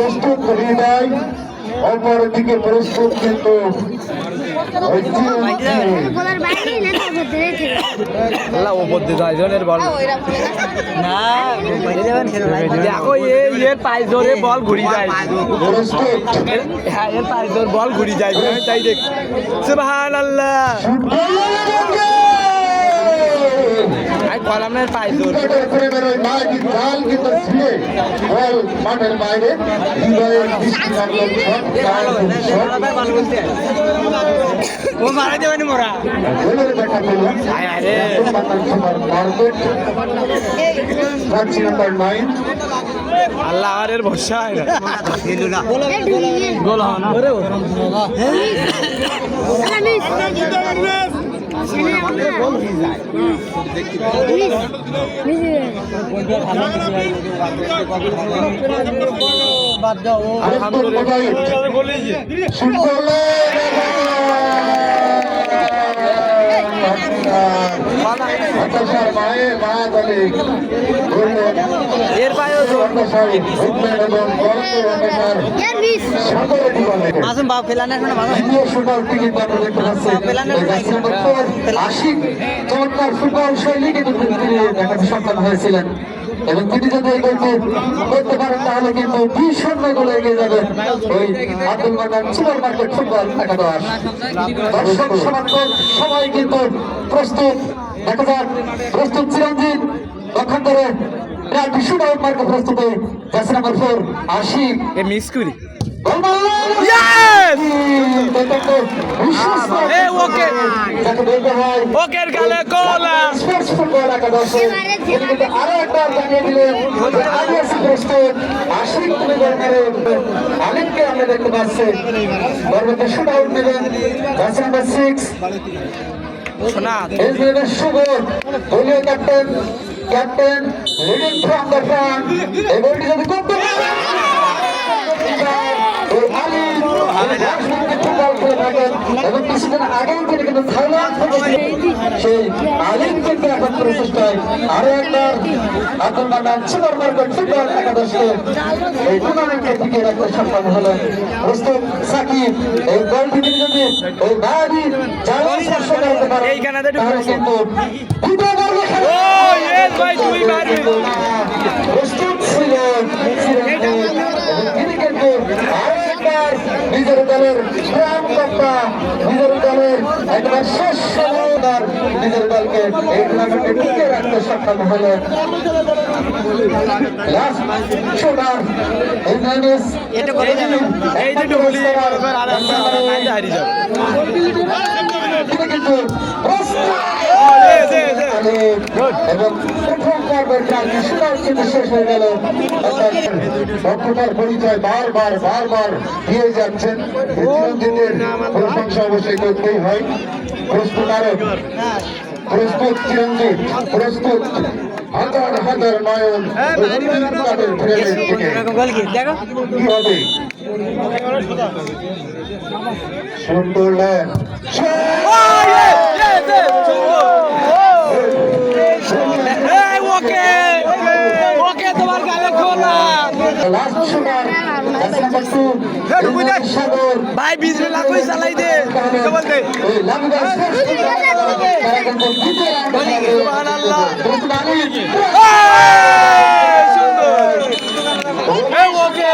প্রস্তুত হৃদয়, অপরদিকে প্রস্তুত কিন্তু বল ঘুরি যায়, হ্যাঁ এর পায়ে জোর বল ঘুরি যায়, তাই দেখ সুবহানাল্লাহ। কলামের পায়ে জোর মাঠের বাইরে ও মারা যাবে না মোরা নাম্বার 9 আল্লাহ আমাদের ভরসা গোল হয় না বাদ দাও এর পায়ে মাসুম বাপ ফেলানের চমৎকার ফুটবল শৈলী কিন্তু তিনি দেখাতে সক্ষম হয়েছিলেন এবং তিনি যদি এই গোলটি করতে পারেন তাহলে কিন্তু 20 গোলে এগিয়ে যাবে ওই Abdul Mannan super market football একাদশ। দর্শক সমান্তর সবাই কিন্তু প্রস্তুত, দেখা যাক প্রস্তুত চিরঞ্জিত পক্ষান্তরে শুট আউট মার্কে প্রস্তুতি জার্সি নাম্বার 4 আশিক মিস করি ওকের গালে গোলা ফুটবল একাদশে আরো একবার জানিয়ে দিলেন প্রস্তুত আশিক তুমি আলিমকে আমরা দেখতে পাচ্ছি পরবর্তী শুট আউট নেবেন জার্সি নাম্বার 6 শুভর দলীয় captain leading from the front. এই বলটি যদি করতে এবং কিছুদিন আগেই তিনি কিন্তু থাইল্যান্ড থেকে সেই আলিম কিন্তু এখন প্রচেষ্টায় আরো একবার Abdul Mannan super market football একাদশকে এই টুর্নামেন্টে টিকিয়ে রাখতে সক্ষম হলেন। প্রস্তুত সাকিব, এই দলটি তিনি যদি ওই বাড়ি জায়গায় স্পর্শ করতে পারে তাহলে কিন্তু প্রস্তুত ছিলেন তিনি কিন্তু আরো একবার নিজের দলের নিজের দলের একবার শেষ সময় নিজের দলকে এই টুর্নামেন্টে টিকে রাখতে সক্ষম হলেন। এবং প্রথম পর্বের খেলা কিন্তু শেষ হয়ে গেল। দক্ষতার পরিচয় বারবার দিয়ে যাচ্ছেন, প্রশংসা অবশ্যই করতেই হয়। প্রস্তুত আরো প্রস্তুত চিরঞ্জিত, প্রস্তুত হাজার নয়ন তাদের কি হবে সুন্দর তোমার গালে খোলা ভাই বিজনেস কই চালাই দে বলতে সুবহানাল্লাহ ওকে